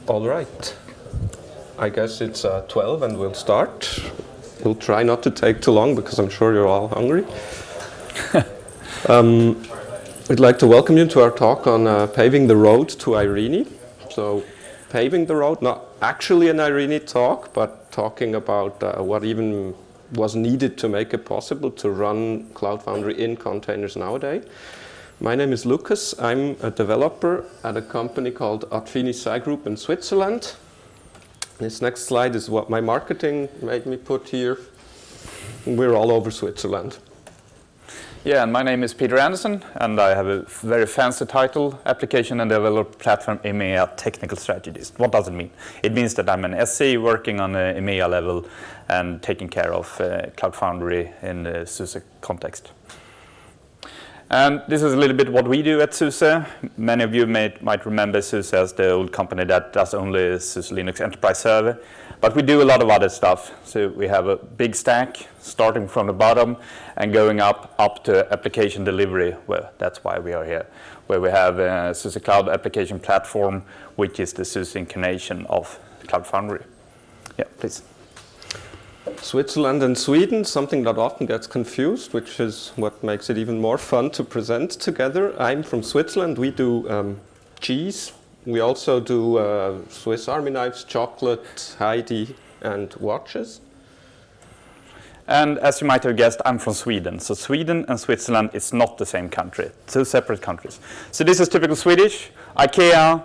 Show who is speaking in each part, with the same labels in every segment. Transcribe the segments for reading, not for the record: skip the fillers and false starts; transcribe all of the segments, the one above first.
Speaker 1: All right. I guess it's 12 and we'll start. We'll try not to take too long because I'm sure you're all hungry. We'd like to welcome you to our talk on paving the road to Eirini. So paving the road, not actually an Eirini talk, but talking about what even was needed to make it possible to run Cloud Foundry in containers nowadays. My name is Lucas. I'm a developer at a company called Adfinis SyGroup in Switzerland. This next slide is what my marketing made me put here. We're all over Switzerland.
Speaker 2: Yeah, and my name is Peter Andersson, and I have a very fancy title, Application and Development Platform EMEA Technical Strategist. What does it mean? It means that I'm an SC working on the EMEA level and taking care of Cloud Foundry in the SUSE context. And this is a little bit what we do at SUSE. Many of you might remember SUSE as the old company that does only SUSE Linux Enterprise Server. But we do a lot of other stuff. So we have a big stack starting from the bottom and going up to application delivery. Well, that's why we are here. Where we have SUSE Cloud Application Platform, which is the SUSE incarnation of Cloud Foundry. Yeah, please.
Speaker 1: Switzerland and Sweden, something that often gets confused, which is what makes it even more fun to present together. I'm from Switzerland. We do cheese. We also do Swiss Army knives, chocolate, Heidi, and watches.
Speaker 2: And as you might have guessed, I'm from Sweden. So Sweden and Switzerland is not the same country, two separate countries. So this is typical Swedish, IKEA,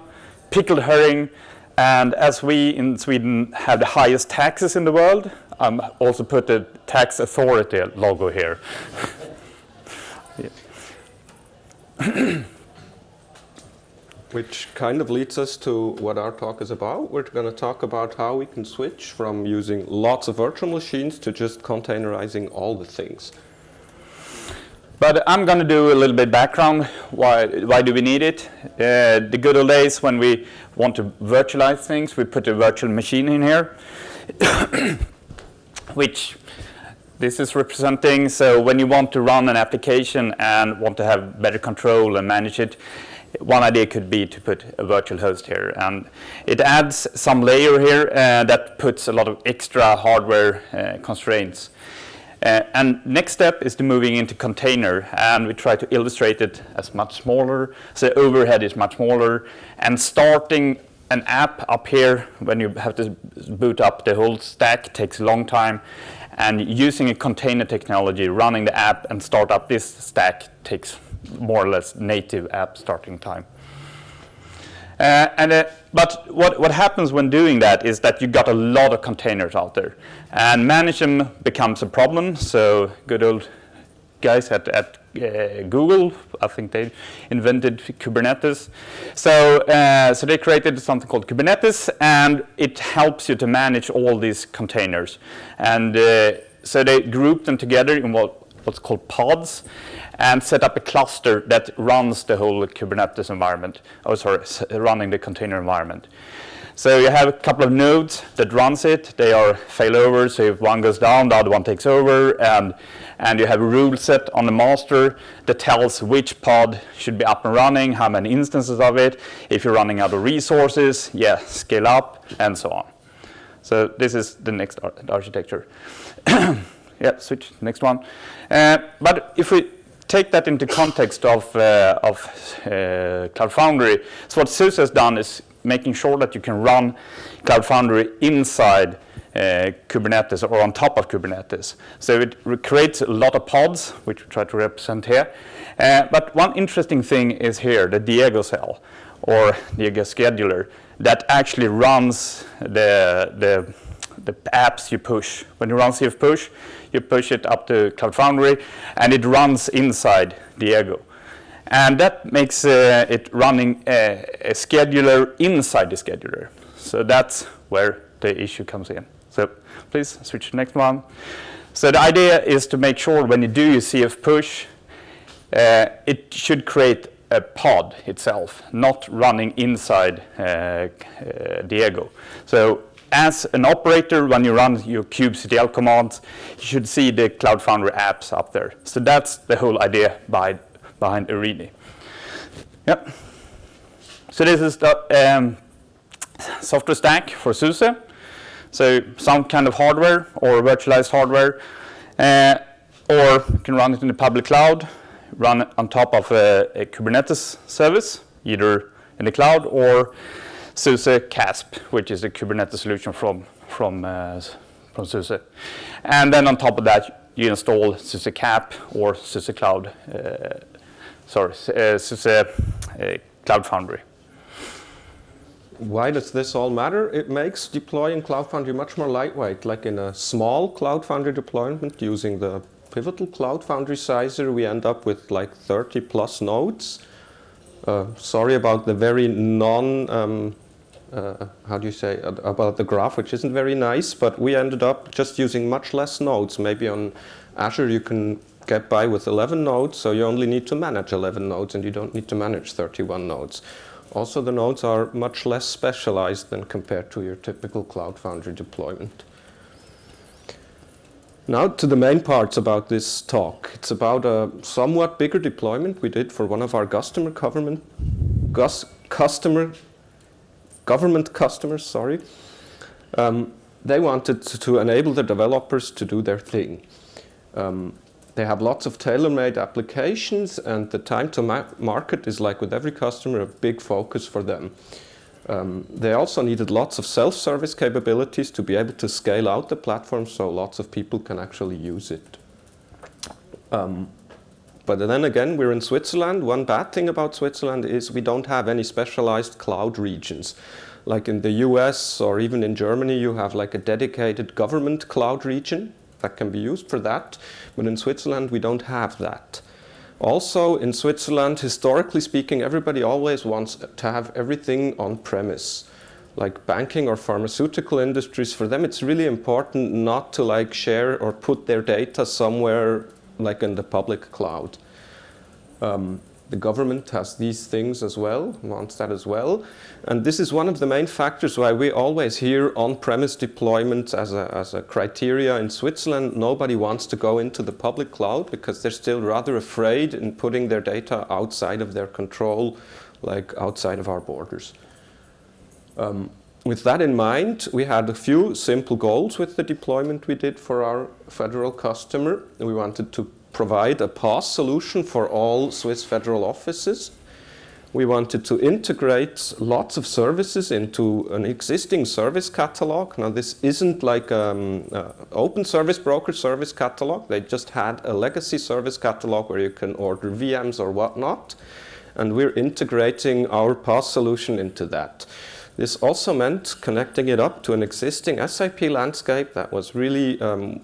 Speaker 2: pickled herring, and as we in Sweden have the highest taxes in the world, also put the tax authority logo here.
Speaker 1: Which kind of leads us to what our talk is about. We're going to talk about how we can switch from using lots of virtual machines to just containerizing all the things.
Speaker 2: But I'm going to do a little bit background. Why do we need it? The good old days when we want to virtualize things, we put a virtual machine in here. Which this is representing. So when you want to run an application and want to have better control and manage it, one idea could be to put a virtual host here. And it adds some layer here that puts a lot of extra hardware constraints. And next step is to moving into container, and we try to illustrate it as much smaller. So overhead is much smaller, and starting an app up here when you have to boot up the whole stack takes a long time, and using a container technology, running the app and start up this stack takes more or less native app starting time. But what happens when doing that is that you got a lot of containers out there, and manage them becomes a problem. So good old guys at Google, I think they invented Kubernetes. So they created something called Kubernetes, and it helps you to manage all these containers. And so they group them together in what's called pods, and set up a cluster that runs the whole Kubernetes environment. Running the container environment. So you have a couple of nodes that runs it. They are failover, so if one goes down, the other one takes over, and you have a rule set on the master that tells which pod should be up and running, how many instances of it. If you're running out of resources, scale up, and so on. So this is the next architecture. Switch, next one. But if we take that into context of Cloud Foundry, so what SUSE has done is making sure that you can run Cloud Foundry inside Kubernetes or on top of Kubernetes. So it creates a lot of pods, which we try to represent here. But one interesting thing is here, the Diego cell, or Diego scheduler, that actually runs the apps you push. When you run CF push, you push it up to Cloud Foundry, and it runs inside Diego. And that makes it running a scheduler inside the scheduler. So that's where the issue comes in. So please switch to the next one. So the idea is to make sure when you do your CF push, it should create a pod itself, not running inside Diego. So as an operator, when you run your kubectl commands, you should see the Cloud Foundry apps up there. So that's the whole idea behind Eirini. Yep. So this is the software stack for SUSE. So some kind of hardware or virtualized hardware, or you can run it in the public cloud, run it on top of a Kubernetes service, either in the cloud or SUSE CASP, which is a Kubernetes solution from SUSE. And then on top of that, you install SUSE CAP or SUSE Cloud, SUSE Cloud Foundry.
Speaker 1: Why does this all matter? It makes deploying Cloud Foundry much more lightweight. Like in a small Cloud Foundry deployment using the Pivotal Cloud Foundry sizer, we end up with like 30 plus nodes. Sorry about the very how do you say, about the graph, which isn't very nice, but we ended up just using much less nodes. Maybe on Azure you can get by with 11 nodes, so you only need to manage 11 nodes and you don't need to manage 31 nodes. Also, the nodes are much less specialized than compared to your typical Cloud Foundry deployment. Now to the main parts about this talk. It's about a somewhat bigger deployment we did for one of our government customers. Sorry. They wanted to enable the developers to do their thing. They have lots of tailor-made applications, and the time to market is, like with every customer, a big focus for them. They also needed lots of self-service capabilities to be able to scale out the platform so lots of people can actually use it. But then again, we're in Switzerland. One bad thing about Switzerland is we don't have any specialized cloud regions. Like in the US or even in Germany, you have like a dedicated government cloud region that can be used for that. But in Switzerland, we don't have that. Also, in Switzerland, historically speaking, everybody always wants to have everything on premise. Like banking or pharmaceutical industries, for them it's really important not to like share or put their data somewhere like in the public cloud. The government has these things as well, wants that as well. And this is one of the main factors why we always hear on-premise deployment as a criteria in Switzerland. Nobody wants to go into the public cloud because they're still rather afraid in putting their data outside of their control, like outside of our borders. With that in mind, we had a few simple goals with the deployment we did for our federal customer. We wanted to provide a PaaS solution for all Swiss federal offices. We wanted to integrate lots of services into an existing service catalog. Now, this isn't like an open service broker service catalog. They just had a legacy service catalog where you can order VMs or whatnot. And we're integrating our PaaS solution into that. This also meant connecting it up to an existing SAP landscape that was really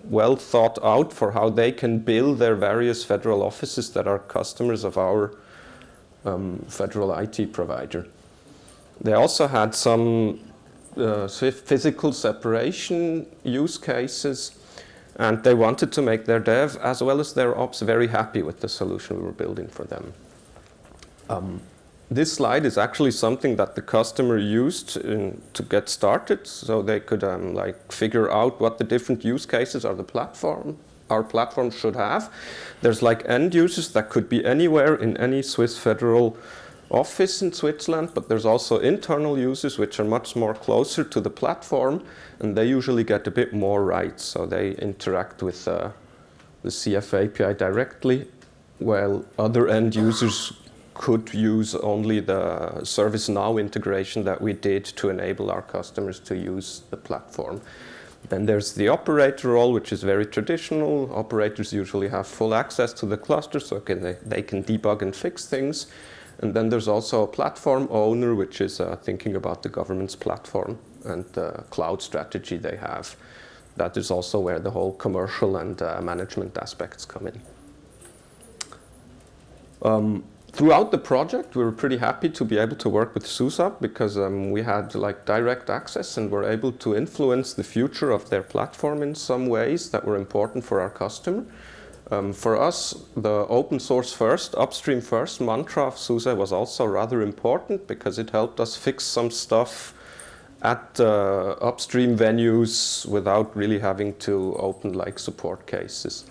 Speaker 1: well thought out for how they can build their various federal offices that are customers of our federal IT provider. They also had some physical separation use cases, and they wanted to make their dev as well as their ops very happy with the solution we were building for them. This slide is actually something that the customer used to get started, so they could like figure out what the different use cases our platform should have. There's like end users that could be anywhere in any Swiss federal office in Switzerland, but there's also internal users which are much more closer to the platform, and they usually get a bit more rights. So they interact with the CF API directly, while other end users could use only the ServiceNow integration that we did to enable our customers to use the platform. Then there's the operator role, which is very traditional. Operators usually have full access to the cluster, so they can debug and fix things. And then there's also a platform owner, which is thinking about the government's platform and the cloud strategy they have. That is also where the whole commercial and management aspects come in. Throughout the project, we were pretty happy to be able to work with SUSE because we had like direct access and were able to influence the future of their platform in some ways that were important for our customer. For us, the open source first, upstream first mantra of SUSE was also rather important because it helped us fix some stuff at upstream venues without really having to open like support cases.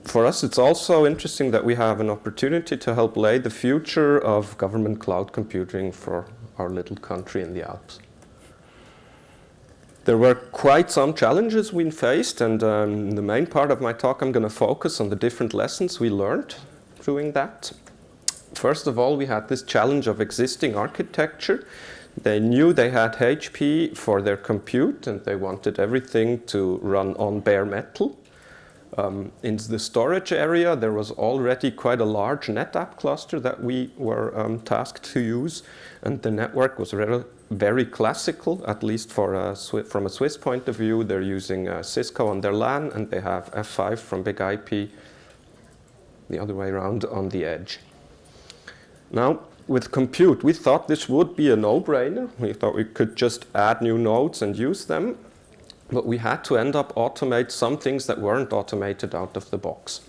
Speaker 1: For us, it's also interesting that we have an opportunity to help lay the future of government cloud computing for our little country in the Alps. There were quite some challenges we faced, and the main part of my talk I'm going to focus on the different lessons we learned doing that. First of all, we had this challenge of existing architecture. They knew they had HP for their compute, and they wanted everything to run on bare metal. In the storage area, there was already quite a large NetApp cluster that we were tasked to use, and the network was very classical, at least from a Swiss point of view. They're using Cisco on their LAN, and they have F5 from Big IP the other way around on the edge. Now, with compute, we thought this would be a no-brainer. We thought we could just add new nodes and use them. But we had to end up automate some things that weren't automated out of the box.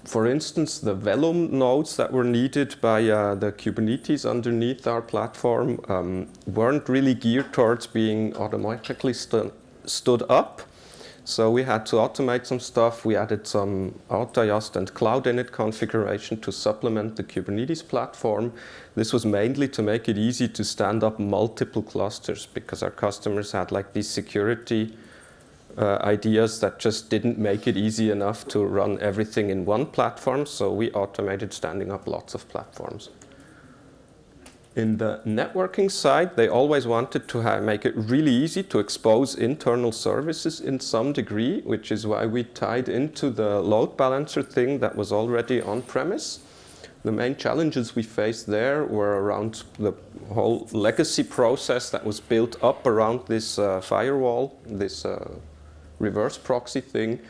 Speaker 1: For instance, the Vellum nodes that were needed by the Kubernetes underneath our platform weren't really geared towards being automatically stood up. So we had to automate some stuff. We added some Autajust and Cloud Init configuration to supplement the Kubernetes platform. This was mainly to make it easy to stand up multiple clusters, because our customers had like these security ideas that just didn't make it easy enough to run everything in one platform. So we automated standing up lots of platforms. In the networking side, they always wanted to make it really easy to expose internal services in some degree, which is why we tied into the load balancer thing that was already on-premise. The main challenges we faced there were around the whole legacy process that was built up around this firewall, this reverse proxy thing,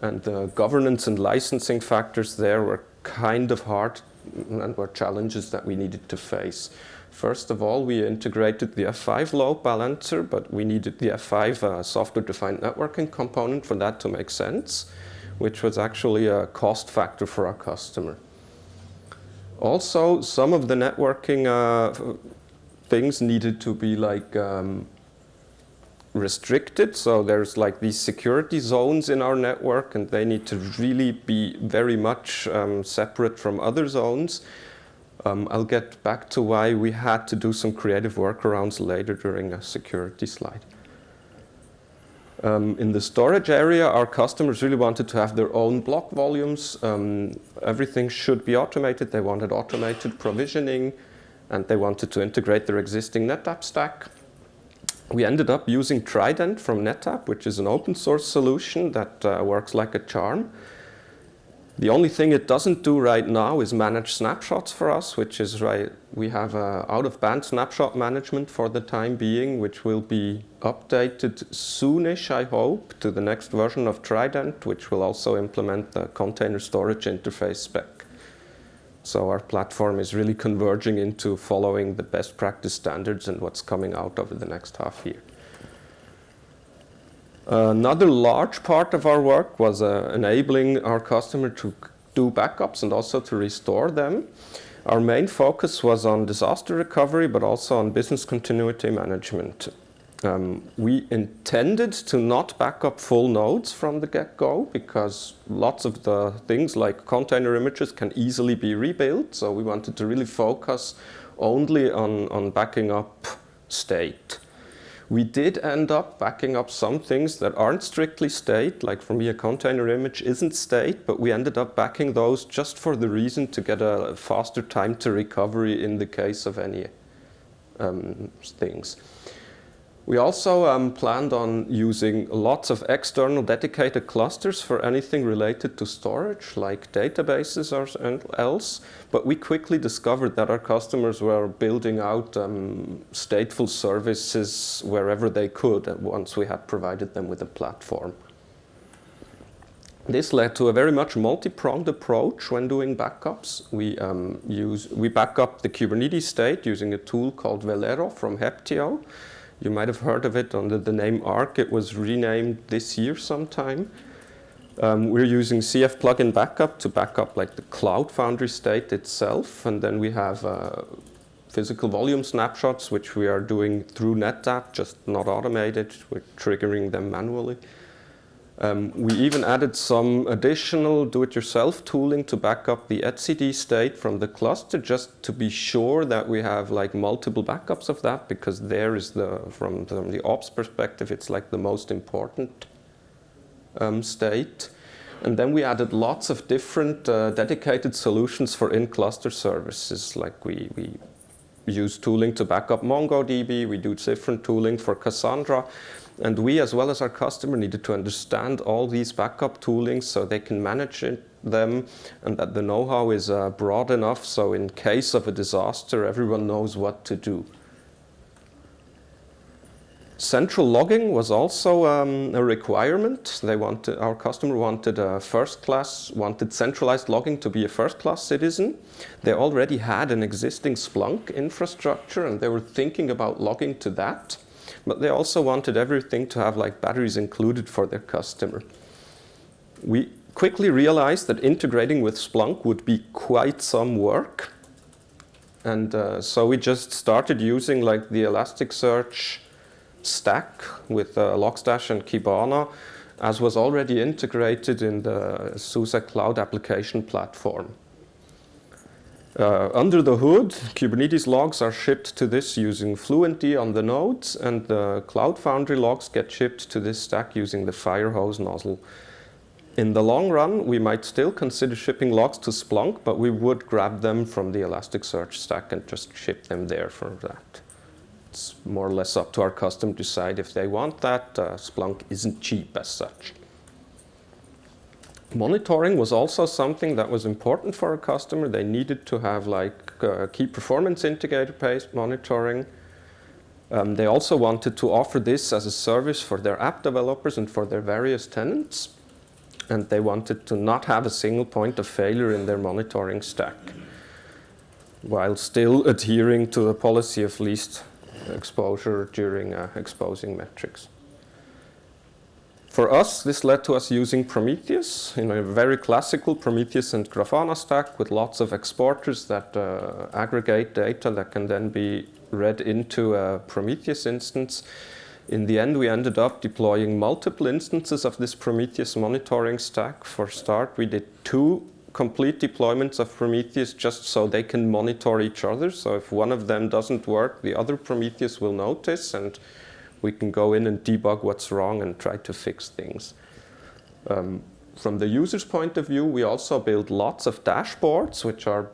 Speaker 1: and the governance and licensing factors there were kind of hard and were challenges that we needed to face. First of all, we integrated the F5 load balancer, but we needed the F5 software-defined networking component for that to make sense, which was actually a cost factor for our customer. Also, some of the networking things needed to be like restricted. So there's like these security zones in our network, and they need to really be very much separate from other zones. I'll get back to why we had to do some creative workarounds later during a security slide. In the storage area, our customers really wanted to have their own block volumes. Everything should be automated. They wanted automated provisioning, and they wanted to integrate their existing NetApp stack. We ended up using Trident from NetApp, which is an open source solution that works like a charm. The only thing it doesn't do right now is manage snapshots for us, which is right. We have out-of-band snapshot management for the time being, which will be updated soonish, I hope, to the next version of Trident, which will also implement the container storage interface spec. So our platform is really converging into following the best practice standards and what's coming out over the next half year. Another large part of our work was enabling our customer to do backups and also to restore them. Our main focus was on disaster recovery, but also on business continuity management. We intended to not back up full nodes from the get-go, because lots of the things like container images can easily be rebuilt. So we wanted to really focus only on backing up state. We did end up backing up some things that aren't strictly state, like for me a container image isn't state, but we ended up backing those just for the reason to get a faster time to recovery in the case of any things. We also planned on using lots of external dedicated clusters for anything related to storage, like databases or else. But we quickly discovered that our customers were building out stateful services wherever they could once we had provided them with a platform. This led to a very much multi-pronged approach when doing backups. We back up the Kubernetes state using a tool called Velero from Heptio. You might have heard of it under the name Arc. It was renamed this year sometime. We're using CF plugin backup to back up like the Cloud Foundry state itself. And then we have physical volume snapshots, which we are doing through NetApp, just not automated. We're triggering them manually. We even added some additional do-it-yourself tooling to back up the etcd state from the cluster, just to be sure that we have like multiple backups of that, because there is from the ops perspective, it's like the most important state. And then we added lots of different dedicated solutions for in-cluster services. Like we use tooling to back up MongoDB, we do different tooling for Cassandra. And we, as well as our customer, needed to understand all these backup toolings so they can manage them, and that the know-how is broad enough so in case of a disaster, everyone knows what to do. Central logging was also a requirement. Our customer wanted centralized logging to be a first-class citizen. They already had an existing Splunk infrastructure, and they were thinking about logging to that. But they also wanted everything to have like batteries included for their customer. We quickly realized that integrating with Splunk would be quite some work. And so we just started using like the Elasticsearch stack with Logstash and Kibana, as was already integrated in the SUSE Cloud Application Platform. Under the hood, Kubernetes logs are shipped to this using Fluentd on the nodes, and the Cloud Foundry logs get shipped to this stack using the Firehose nozzle. In the long run, we might still consider shipping logs to Splunk, but we would grab them from the Elasticsearch stack and just ship them there for that. It's more or less up to our customer to decide if they want that. Splunk isn't cheap as such. Monitoring was also something that was important for a customer. They needed to have like key performance indicator-based monitoring. They also wanted to offer this as a service for their app developers and for their various tenants. And they wanted to not have a single point of failure in their monitoring stack, while still adhering to the policy of least exposure during exposing metrics. For us, this led to us using Prometheus, a very classical Prometheus and Grafana stack with lots of exporters that aggregate data that can then be read into a Prometheus instance. In the end, we ended up deploying multiple instances of this Prometheus monitoring stack. For start, we did 2 complete deployments of Prometheus just so they can monitor each other. So if one of them doesn't work, the other Prometheus will notice, and we can go in and debug what's wrong and try to fix things. From the user's point of view, we also build lots of dashboards, which are,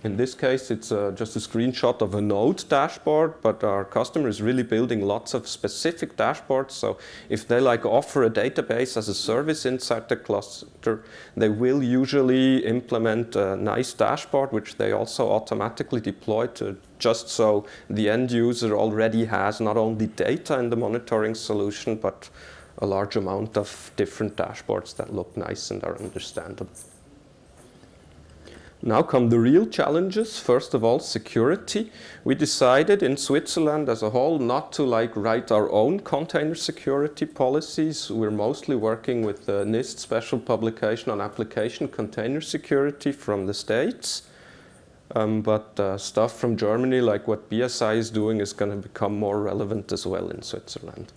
Speaker 1: in this case, it's just a screenshot of a node dashboard, but our customer is really building lots of specific dashboards. So if they offer a database as a service inside the cluster, they will usually implement a nice dashboard, which they also automatically deploy to, just so the end user already has not only data in the monitoring solution, but a large amount of different dashboards that look nice and are understandable. Now come the real challenges. First of all, security. We decided in Switzerland as a whole not to write our own container security policies. We're mostly working with the NIST special publication on application container security from the States. But stuff from Germany, like what BSI is doing, is going to become more relevant as well in Switzerland.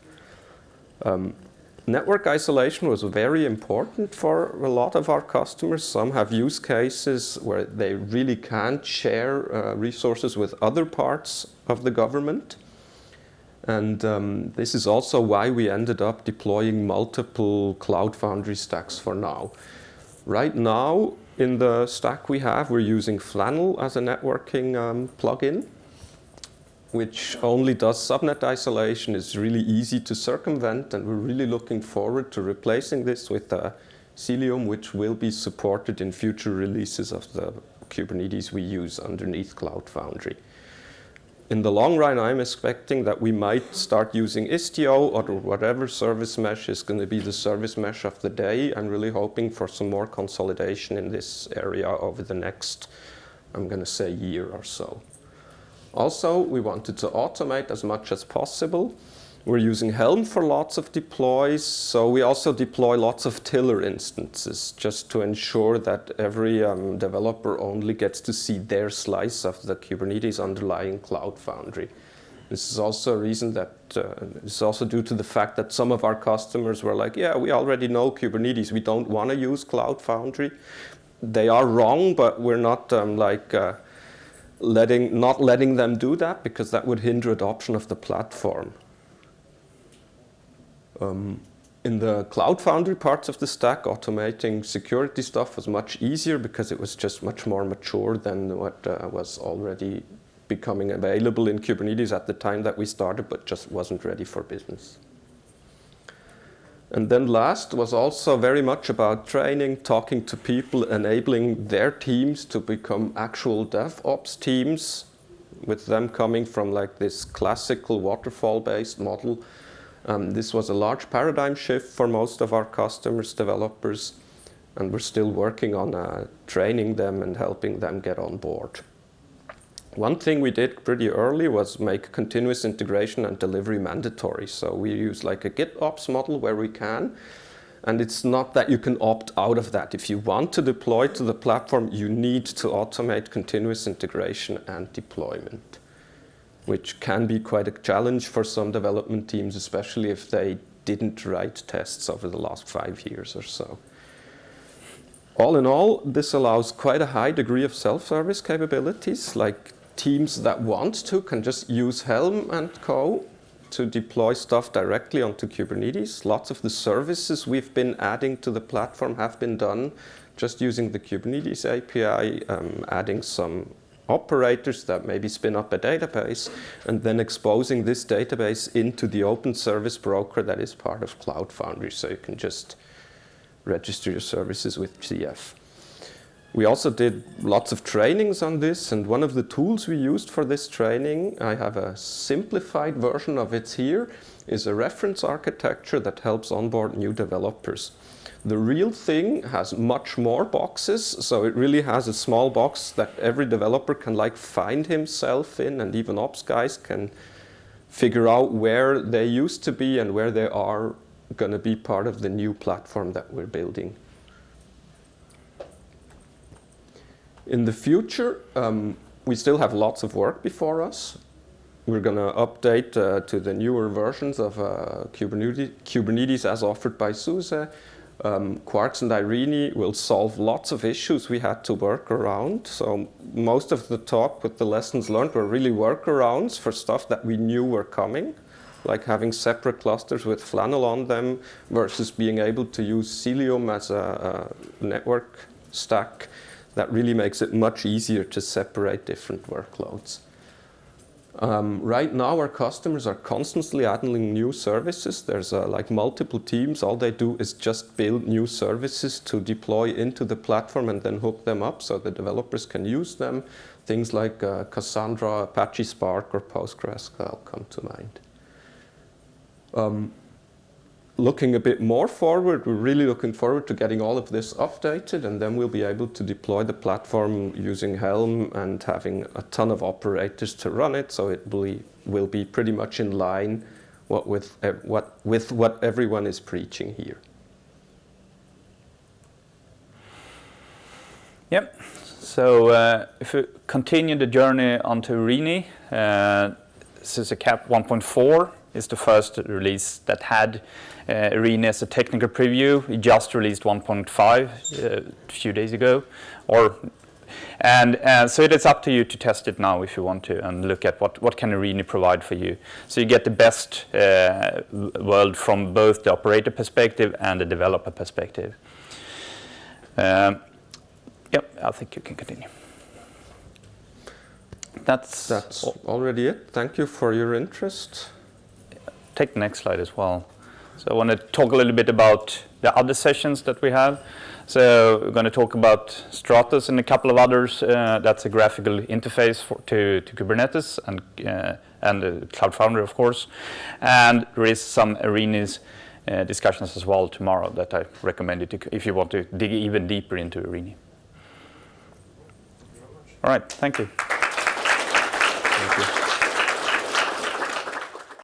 Speaker 1: Network isolation was very important for a lot of our customers. Some have use cases where they really can't share resources with other parts of the government. And this is also why we ended up deploying multiple Cloud Foundry stacks for now. Right now, in the stack we're using Flannel as a networking plugin, which only does subnet isolation, is really easy to circumvent, and we're really looking forward to replacing this with Cilium, which will be supported in future releases of the Kubernetes we use underneath Cloud Foundry. In the long run, I'm expecting that we might start using Istio or whatever service mesh is going to be the service mesh of the day. I'm really hoping for some more consolidation in this area over the next, I'm going to say, year or so. Also, we wanted to automate as much as possible. We're using Helm for lots of deploys, so we also deploy lots of tiller instances just to ensure that every developer only gets to see their slice of the Kubernetes underlying Cloud Foundry. This is also a reason that it's also due to the fact that some of our customers were like, yeah, we already know Kubernetes. We don't want to use Cloud Foundry. They are wrong, but we're not letting them do that, because that would hinder adoption of the platform. In the Cloud Foundry parts of the stack, automating security stuff was much easier because it was just much more mature than what was already becoming available in Kubernetes at the time that we started, but just wasn't ready for business. And then last was also very much about training, talking to people, enabling their teams to become actual DevOps teams, with them coming from like this classical waterfall-based model. This was a large paradigm shift for most of our customers, developers, and we're still working on training them and helping them get on board. One thing we did pretty early was make continuous integration and delivery mandatory. So we use like a GitOps model where we can, and it's not that you can opt out of that. If you want to deploy to the platform, you need to automate continuous integration and deployment, which can be quite a challenge for some development teams, especially if they didn't write tests over the last 5 years or so. All in all, this allows quite a high degree of self-service capabilities, like teams that want to can just use Helm and Co. to deploy stuff directly onto Kubernetes. Lots of the services we've been adding to the platform have been done just using the Kubernetes API, adding some operators that maybe spin up a database, and then exposing this database into the open service broker that is part of Cloud Foundry, so you can just register your services with CF. We also did lots of trainings on this, and one of the tools we used for this training, I have a simplified version of it here, is a reference architecture that helps onboard new developers. The real thing has much more boxes, so it really has a small box that every developer can like find himself in, and even ops guys can figure out where they used to be and where they are going to be part of the new platform that we're building. In the future, we still have lots of work before us. We're going to update to the newer versions of Kubernetes as offered by SUSE. Quarks and Eirini will solve lots of issues we had to work around. So most of the talk with the lessons learned were really workarounds for stuff that we knew were coming, like having separate clusters with Flannel on them versus being able to use Cilium as a network stack. That really makes it much easier to separate different workloads. Right now, our customers are constantly adding new services. There's like multiple teams. All they do is just build new services to deploy into the platform and then hook them up so the developers can use them. Things like Cassandra, Apache Spark, or PostgreSQL come to mind. Looking a bit more forward, we're really looking forward to getting all of this updated, and then we'll be able to deploy the platform using Helm and having a ton of operators to run it, so it will be pretty much in line with what everyone is preaching here. Yep.
Speaker 2: So if we continue the journey onto Eirini, SUSE Cap 1.4 is the first release that had Eirini as a technical preview. We just released 1.5 a few days ago, so it is up to you to test it now if you want to, and look at what can Eirini provide for you. So you get the best world from both the operator perspective and the developer perspective. Yep, I think you can continue. That's
Speaker 1: already it. Thank you for your interest.
Speaker 2: Take the next slide as well. So I want to talk a little bit about the other sessions that we have. So we're going to talk about Stratus and a couple of others. That's a graphical interface to Kubernetes and Cloud Foundry, of course. And there is some Eirini's discussions as well tomorrow that I recommend you to, if you want to dig even deeper into Eirini. All right, thank you.
Speaker 1: Thank you.